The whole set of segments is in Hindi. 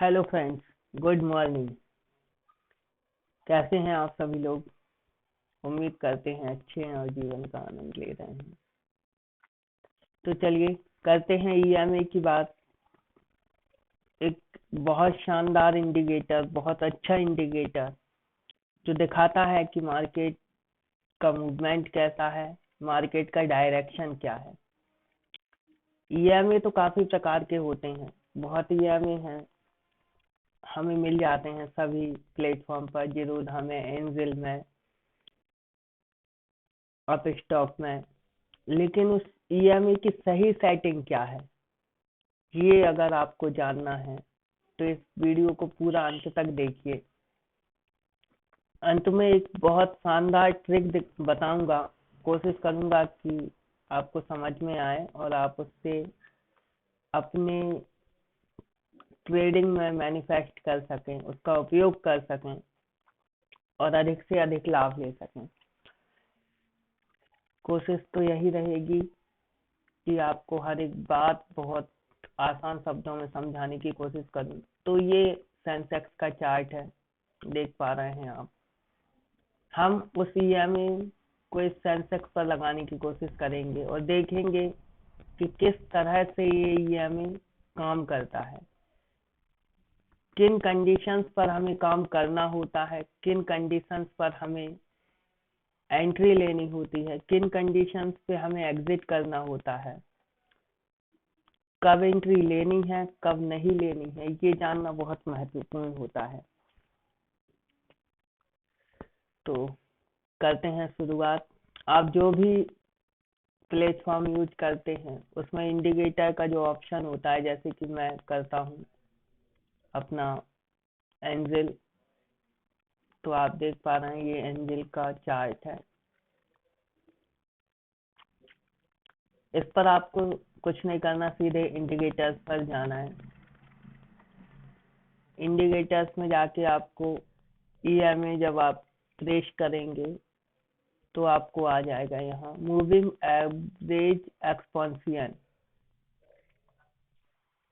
Hello friends, good morning. कैसे हैं आप सभी लोग? उम्मीद करते हैं अच्छे हैं और जीवन का आनंद ले रहे हैं। तो चलिए करते हैं ईएमए की बात। एक बहुत शानदार इंडिकेटर, बहुत अच्छा इंडिकेटर जो दिखाता है कि मार्केट का मूवमेंट कैसा है, मार्केट का डायरेक्शन क्या है। ईएमए तो काफी प्रकार के होते हैं, बहुत ईएमए हैं, हमें मिल जाते हैं सभी प्लेटफॉर्म पर। जिरोधा में, एंजिल में, अप स्टॉक में। लेकिन उस ईएमए की सही सेटिंग क्या है, ये अगर आपको जानना है तो इस वीडियो को पूरा अंत तक देखिए। अंत में एक बहुत शानदार ट्रिक बताऊंगा, कोशिश करूंगा कि आपको समझ में आए और आप उससे अपने ट्रेडिंग में मैनिफेस्ट कर सकें, उसका उपयोग कर सकें और अधिक से अधिक लाभ ले सकें। कोशिश तो यही रहेगी कि आपको हर एक बात बहुत आसान शब्दों में समझाने की कोशिश करूं। तो ये सेंसेक्स का चार्ट है, देख पा रहे हैं आप। हम उस ईएमए को इस सेंसेक्स पर लगाने की कोशिश करेंगे और देखेंगे कि किस तरह से ये ईएमए काम करता है, किन कंडीशंस पर हमें काम करना होता है, किन कंडीशंस पर हमें एंट्री लेनी होती है, किन कंडीशंस पे हमें एग्जिट करना होता है, कब एंट्री लेनी है, कब नहीं लेनी है, ये जानना बहुत महत्वपूर्ण होता है। तो करते हैं शुरुआत। आप जो भी प्लेटफॉर्म यूज करते हैं उसमें इंडिकेटर का जो ऑप्शन होता है, जैसे कि मैं करता हूँ अपना एंजिल, तो आप देख पा रहे हैं ये एंजिल का चार्ट है। इस पर आपको कुछ नहीं करना, सीधे इंडिकेटर्स पर जाना है। इंडिकेटर्स में जाके आपको ईएमए जब आप ट्रेस करेंगे तो आपको आ जाएगा यहाँ मूविंग एवरेज एक्सपेंशन।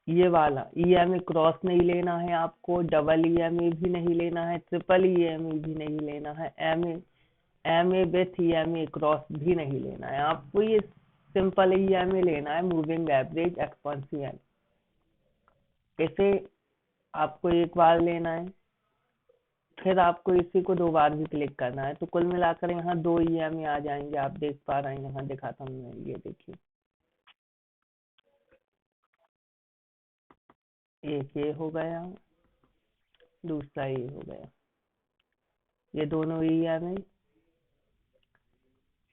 ये वाला ईएमए क्रॉस नहीं लेना है आपको, डबल ईएमए भी नहीं लेना है, ट्रिपल ईएमए भी नहीं लेना है, एमए विथ ईएमए क्रॉस भी नहीं लेना है आपको। ये सिंपल ईएमए लेना है, मूविंग एवरेज एक्सपेंशन। इसे आपको एक बार लेना है, फिर आपको इसी को 2 बार भी क्लिक करना है। तो कुल मिलाकर यहाँ 2 ईएमए आ जाएंगे। आप देख पा रहे हैं, यहाँ दिखाता हूँ मैं, ये देखिए, एक ये हो गया, दूसरा ये हो गया। ये दोनों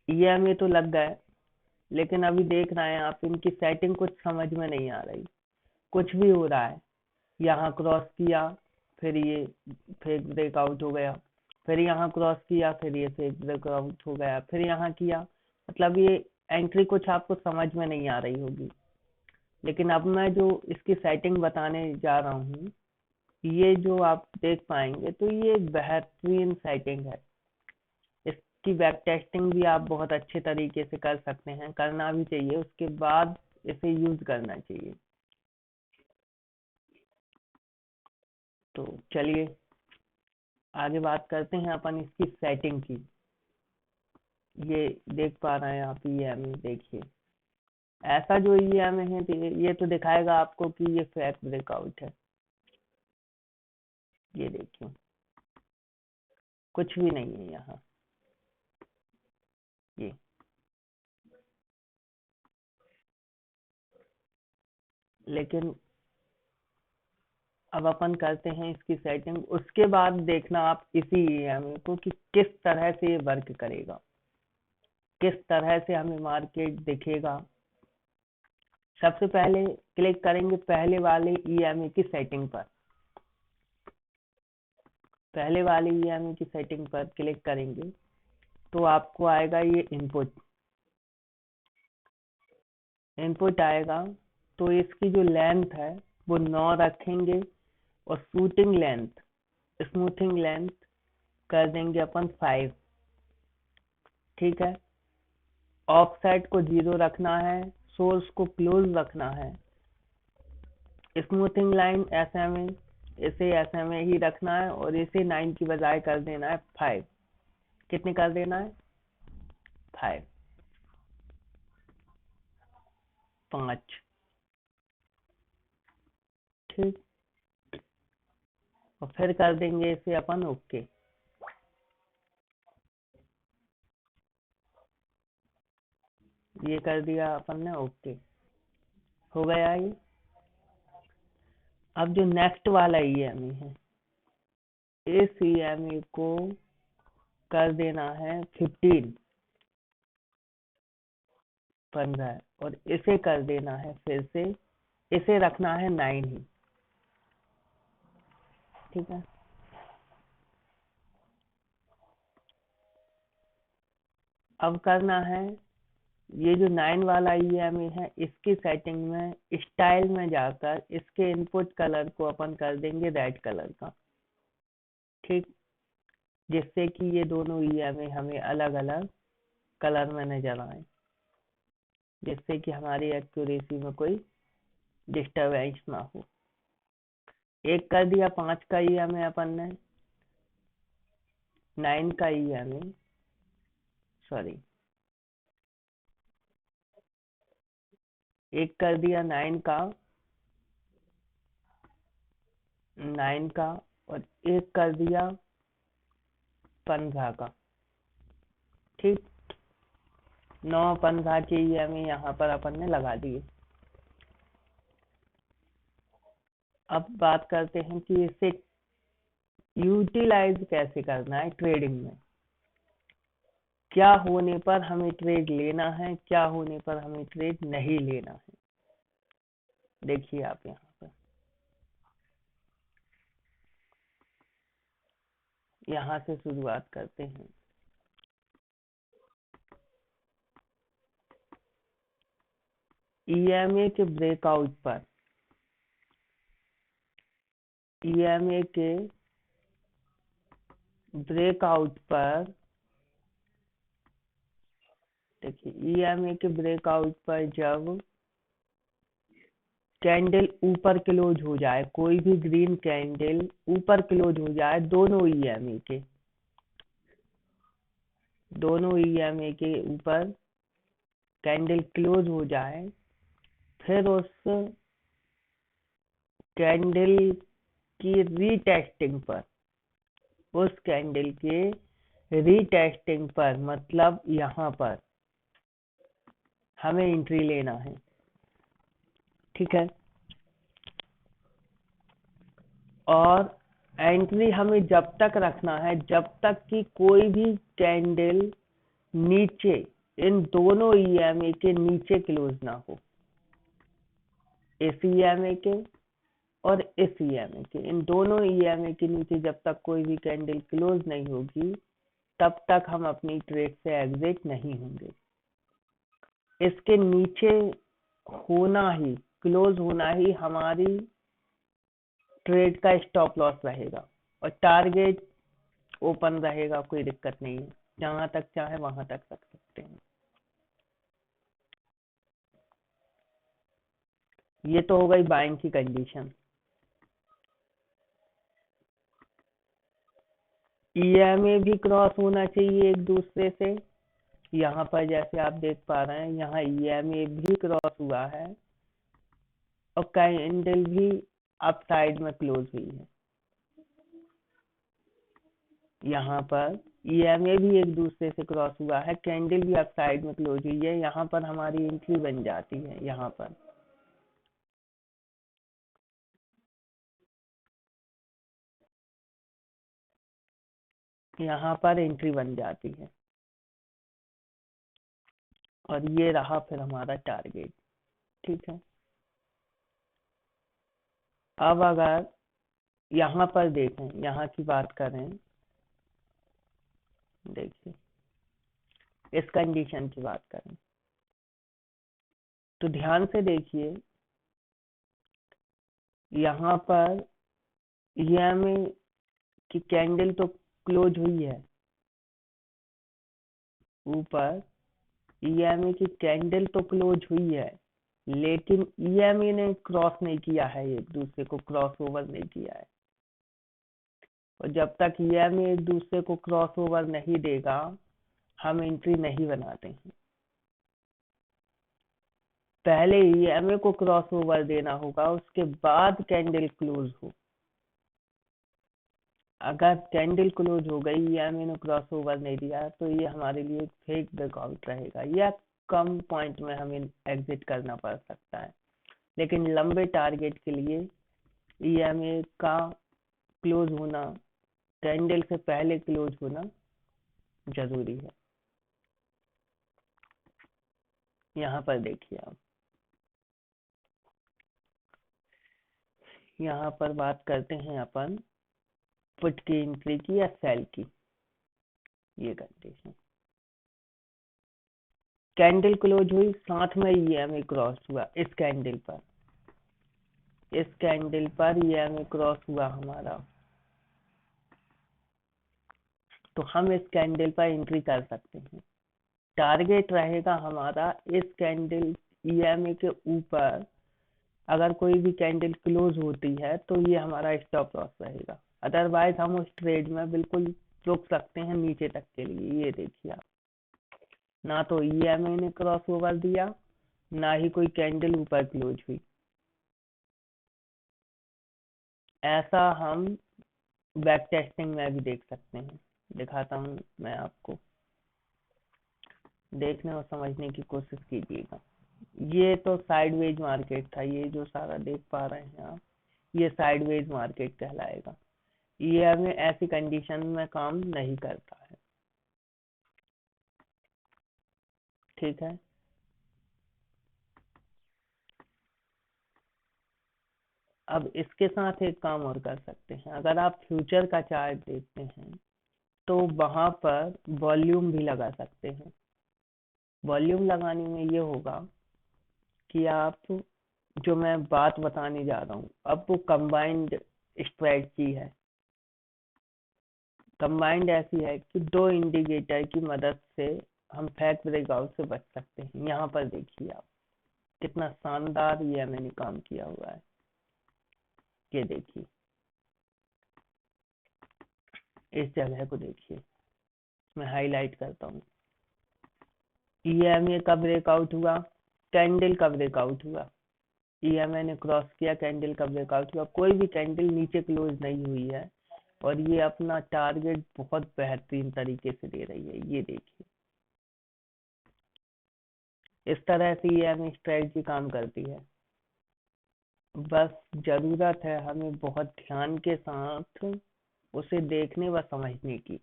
ईएमए तो लग गए, लेकिन अभी देख रहे हैं आप इनकी सेटिंग कुछ समझ में नहीं आ रही, कुछ भी हो रहा है। यहाँ क्रॉस किया, फिर ये फेक ब्रेकआउट हो गया, फिर यहाँ क्रॉस किया, फिर ये फेक ब्रेकआउट हो गया, फिर यहाँ किया। मतलब ये एंट्री कुछ आपको समझ में नहीं आ रही होगी। लेकिन अब मैं जो इसकी सेटिंग बताने जा रहा हूँ, ये जो आप देख पाएंगे, तो ये बेहतरीन सेटिंग है। इसकी बैक टेस्टिंग भी आप बहुत अच्छे तरीके से कर सकते हैं, करना भी चाहिए, उसके बाद इसे यूज करना चाहिए। तो चलिए आगे बात करते हैं अपन इसकी सेटिंग की। ये देख पा रहे हैं आप ईएमए, देखिए ऐसा जो ईएमए है तो ये तो दिखाएगा आपको कि ये फेक ब्रेकआउट है। ये देखिए कुछ भी नहीं है यहाँ। ये लेकिन अब अपन करते हैं इसकी सेटिंग, उसके बाद देखना आप इसी ईएमए को कि किस तरह से ये वर्क करेगा, किस तरह से हमें मार्केट दिखेगा। सबसे पहले क्लिक करेंगे पहले वाले ईएमए की सेटिंग पर। पहले वाले ईएमए की सेटिंग पर क्लिक करेंगे तो आपको आएगा ये इनपुट। इनपुट आएगा तो इसकी जो लेंथ है वो 9 रखेंगे और शूटिंग लेंथ, स्मूथिंग लेंथ कर देंगे अपन 5। ठीक है, ऑफसेट को 0 रखना है, सोर्स को क्लोज रखना है, स्मूथिंग लाइन SMA इसे ऐसे में ही रखना है और इसे 9 की बजाय कर देना है 5। कितने कर देना है? 5, 5। ठीक, और फिर कर देंगे इसे अपन ओके। ये कर दिया अपन ने ओके, हो गया ये। अब जो नेक्स्ट वाला ईएमई है, इस ईएमई को कर देना है 15, 15, और इसे कर देना है फिर से, इसे रखना है 9 ही। ठीक है, अब करना है ये जो 9 वाला ईएमई है, इसकी सेटिंग में स्टाइल में जाकर इसके इनपुट कलर को अपन कर देंगे रेड कलर का। ठीक, जिससे कि ये दोनों ईएमई हमें अलग अलग कलर में नजर आए, जिससे कि हमारी एक्यूरेसी में कोई डिस्टरबेंस ना हो। एक कर दिया 5 का ईएमई अपन ने, 9 का ईएमई, सॉरी, एक कर दिया 9 का, 9 का, और एक कर दिया 15 का। ठीक, 9 15 के ईएमई यहाँ पर अपन ने लगा दिए। अब बात करते हैं कि इसे यूटिलाइज कैसे करना है ट्रेडिंग में। क्या होने पर हमें ट्रेड लेना है, क्या होने पर हमें ट्रेड नहीं लेना है। देखिए आप यहाँ पर, यहाँ से शुरुआत करते हैं। ईएमए के ब्रेकआउट पर, ईएमए के ब्रेकआउट पर, देखिए ईएमए के ब्रेकआउट पर जब कैंडल ऊपर क्लोज हो जाए, कोई भी ग्रीन कैंडल ऊपर क्लोज हो जाए, दोनों ईएमए के ऊपर कैंडल क्लोज हो जाए, फिर उस कैंडल की रीटेस्टिंग पर, उस कैंडल के रीटेस्टिंग पर, मतलब यहाँ पर हमें एंट्री लेना है। ठीक है, और एंट्री हमें जब तक रखना है जब तक कि कोई भी कैंडल नीचे, इन दोनों ईएमए के नीचे क्लोज ना हो, इस ईएमए के और इस ईएमए के, इन दोनों ईएमए के नीचे जब तक कोई भी कैंडल क्लोज नहीं होगी, तब तक हम अपनी ट्रेड से एग्जिट नहीं होंगे। इसके नीचे होना ही, क्लोज होना ही हमारी ट्रेड का स्टॉप लॉस रहेगा, और टारगेट ओपन रहेगा, कोई दिक्कत नहीं है, जहां तक चाहे वहां तक रख सकते हैं। ये तो हो गई बाइंग की कंडीशन। ईएमए भी क्रॉस होना चाहिए एक दूसरे से। यहाँ पर जैसे आप देख पा रहे हैं, यहाँ ईएमए भी क्रॉस हुआ है और कैंडल भी अप साइड में क्लोज हुई है। यहाँ पर ईएमए भी एक दूसरे से क्रॉस हुआ है, कैंडल भी अप साइड में क्लोज हुई है। यहाँ पर हमारी एंट्री बन जाती है, यहाँ पर एंट्री बन जाती है, और ये रहा फिर हमारा टारगेट। ठीक है, अब अगर यहाँ पर देखें, यहाँ की बात करें, देखिए इस कंडीशन की बात करें तो ध्यान से देखिए, यहाँ पर ईएमए की कैंडल तो क्लोज हुई है ऊपर, ईएमए की कैंडल तो क्लोज हुई है, लेकिन ईएमए ने क्रॉस नहीं किया है, एक दूसरे को क्रॉस ओवर नहीं किया है। और जब तक EMA एक दूसरे को क्रॉस ओवर नहीं देगा हम एंट्री नहीं बनाते हैं। पहले EMA को क्रॉस ओवर देना होगा, उसके बाद कैंडल क्लोज हो। अगर कैंडल क्लोज हो गई, EMA ने क्रॉस ओवर नहीं दिया, तो ये हमारे लिए फेक ब्रेकआउट रहेगा या कम पॉइंट में हमें एग्जिट करना पड़ सकता है। लेकिन लंबे टारगेट के लिए EMA का क्लोज होना, कैंडल से पहले क्लोज होना जरूरी है। यहाँ पर देखिए आप, यहाँ पर बात करते हैं अपन पुट की एंट्री की या सेल की। ये कंडीशन, कैंडल क्लोज हुई, साथ में EMA क्रॉस हुआ। इस कैंडल पर EMA क्रॉस हुआ हमारा, तो हम इस कैंडल पर एंट्री कर सकते हैं। टारगेट रहेगा हमारा इस कैंडल EMA के ऊपर। अगर कोई भी कैंडल क्लोज होती है तो ये हमारा स्टॉप लॉस रहेगा, अदरवाइज हम उस ट्रेड में बिल्कुल रुक सकते हैं नीचे तक के लिए। ये देखिए आप, ना तो EMA ने क्रॉस ओवर दिया, ना ही कोई कैंडल ऊपर क्लोज हुई। ऐसा हम बैक टेस्टिंग में भी देख सकते हैं। दिखाता हूँ मैं आपको, देखने और समझने की कोशिश कीजिएगा। ये तो साइडवेज मार्केट था, ये जो सारा देख पा रहे हैं आप, ये साइडवेज मार्केट कहलाएगा। ये हमें ऐसी कंडीशन में काम नहीं करता है, ठीक है। अब इसके साथ एक काम और कर सकते हैं, अगर आप फ्यूचर का चार्ट देखते हैं तो वहां पर वॉल्यूम भी लगा सकते हैं। वॉल्यूम लगाने में ये होगा कि आप, जो मैं बात बताने जा रहा हूँ अब, वो कंबाइंड स्ट्रेटजी है। कंबाइंड ऐसी है कि दो इंडिकेटर की मदद से हम फेक ब्रेकआउट से बच सकते हैं। यहाँ पर देखिए आप, कितना शानदार ये मैंने काम किया हुआ है। ये देखिए, इस जगह को देखिए, मैं हाईलाइट करता हूँ। EMA का ब्रेकआउट हुआ, कैंडल का ब्रेकआउट हुआ। EMA ने क्रॉस किया, कैंडल का ब्रेकआउट हुआ, कोई भी कैंडल नीचे क्लोज नहीं हुई है और ये अपना टारगेट बहुत बेहतरीन तरीके से दे रही है। ये देखिए, इस तरह से EMA स्ट्रेटजी काम करती है। बस जरूरत है हमें बहुत ध्यान के साथ उसे देखने व समझने की।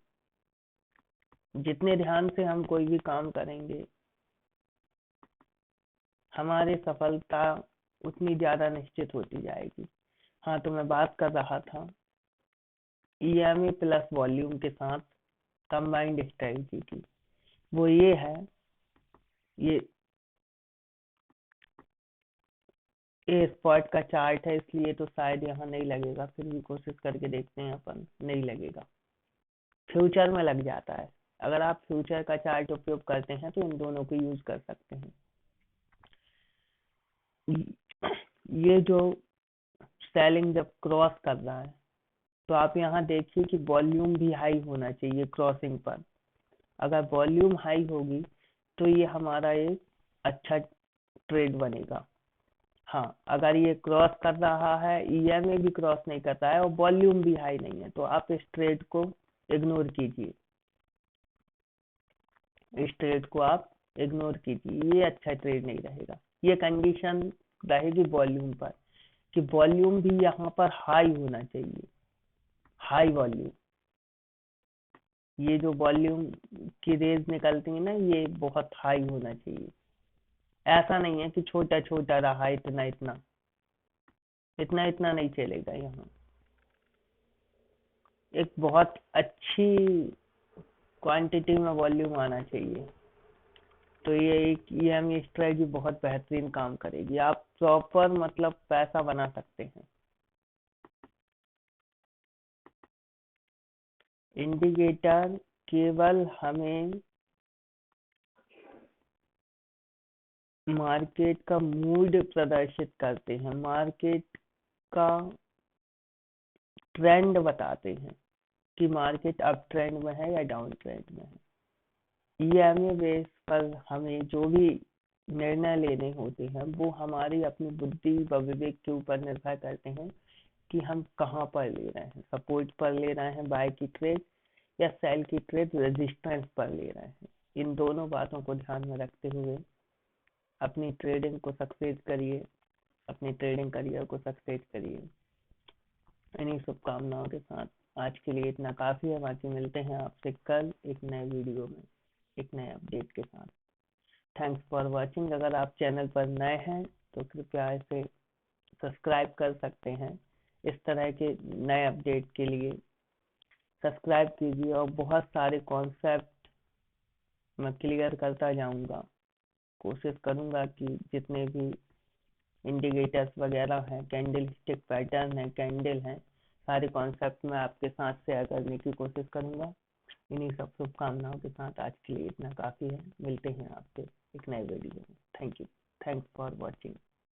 जितने ध्यान से हम कोई भी काम करेंगे, हमारी सफलता उतनी ज्यादा निश्चित होती जाएगी। हाँ, तो मैं बात कर रहा था EMA प्लस वॉल्यूम के साथ कंबाइंड स्ट्रेटजी की। वो ये है, ये स्पॉट का चार्ट है, इसलिए तो शायद यहाँ नहीं लगेगा, फिर भी कोशिश करके देखते हैं अपन। नहीं लगेगा, फ्यूचर में लग जाता है। अगर आप फ्यूचर का चार्ट उपयोग करते हैं तो इन दोनों को यूज कर सकते हैं। ये जो सेलिंग जब क्रॉस कर रहा है, तो आप यहाँ देखिए कि वॉल्यूम भी हाई होना चाहिए क्रॉसिंग पर। अगर वॉल्यूम हाई होगी तो ये हमारा एक अच्छा ट्रेड बनेगा। हाँ, अगर ये क्रॉस कर रहा है, EMA भी क्रॉस नहीं कर रहा है और वॉल्यूम भी हाई नहीं है, तो आप इस ट्रेड को इग्नोर कीजिए। इस ट्रेड को आप इग्नोर कीजिए, ये अच्छा ट्रेड नहीं रहेगा। ये कंडीशन रहेगी वॉल्यूम पर कि वॉल्यूम भी यहाँ पर हाई होना चाहिए, हाई वॉल्यूम। ये जो वॉल्यूम की रेज निकलती है ना, ये बहुत हाई होना चाहिए। ऐसा नहीं है कि छोटा छोटा रहा, इतना इतना इतना इतना नहीं चलेगा। यहाँ एक बहुत अच्छी क्वांटिटी में वॉल्यूम आना चाहिए, तो ये एक EMA स्ट्रेटजी बहुत बेहतरीन काम करेगी। आप प्रॉपर मतलब पैसा बना सकते हैं। इंडिकेटर केवल हमें मार्केट का मूड प्रदर्शित करते हैं, मार्केट का ट्रेंड बताते हैं। कि मार्केट अप ट्रेंड में है या डाउन ट्रेंड में है। ईएमए बेस पर हमें जो भी निर्णय लेने होते हैं वो हमारी अपनी बुद्धि व विवेक के ऊपर निर्भर करते हैं कि हम कहाँ पर ले रहे हैं, सपोर्ट पर ले रहे हैं बाय की ट्रेड या सेल की ट्रेड रेजिस्टेंस पर ले रहे हैं। इन दोनों बातों को ध्यान में रखते हुए अपनी ट्रेडिंग को सक्सेस करिए, अपनी ट्रेडिंग करियर को सक्सेस करिए। इन्हीं शुभकामनाओं के साथ आज के लिए इतना काफ़ी है। बाकी मिलते हैं आपसे कल एक नए वीडियो में एक नए अपडेट के साथ। Thanks for watching. अगर आप चैनल पर नए हैं तो कृपया इसे सब्सक्राइब कर सकते हैं। इस तरह के नए अपडेट के लिए सब्सक्राइब कीजिए और बहुत सारे कॉन्सेप्ट मैं क्लियर करता जाऊंगा। कोशिश करूंगा कि जितने भी इंडिकेटर्स वगैरह हैं, कैंडल स्टिक पैटर्न है, कैंडल हैं, सारे कॉन्सेप्ट मैं आपके साथ शेयर करने की कोशिश करूंगा। इन्हीं सब शुभकामनाओं के साथ आज के लिए इतना काफ़ी है। मिलते हैं आपसे एक नए वीडियो में। Thank you. Thanks for watching.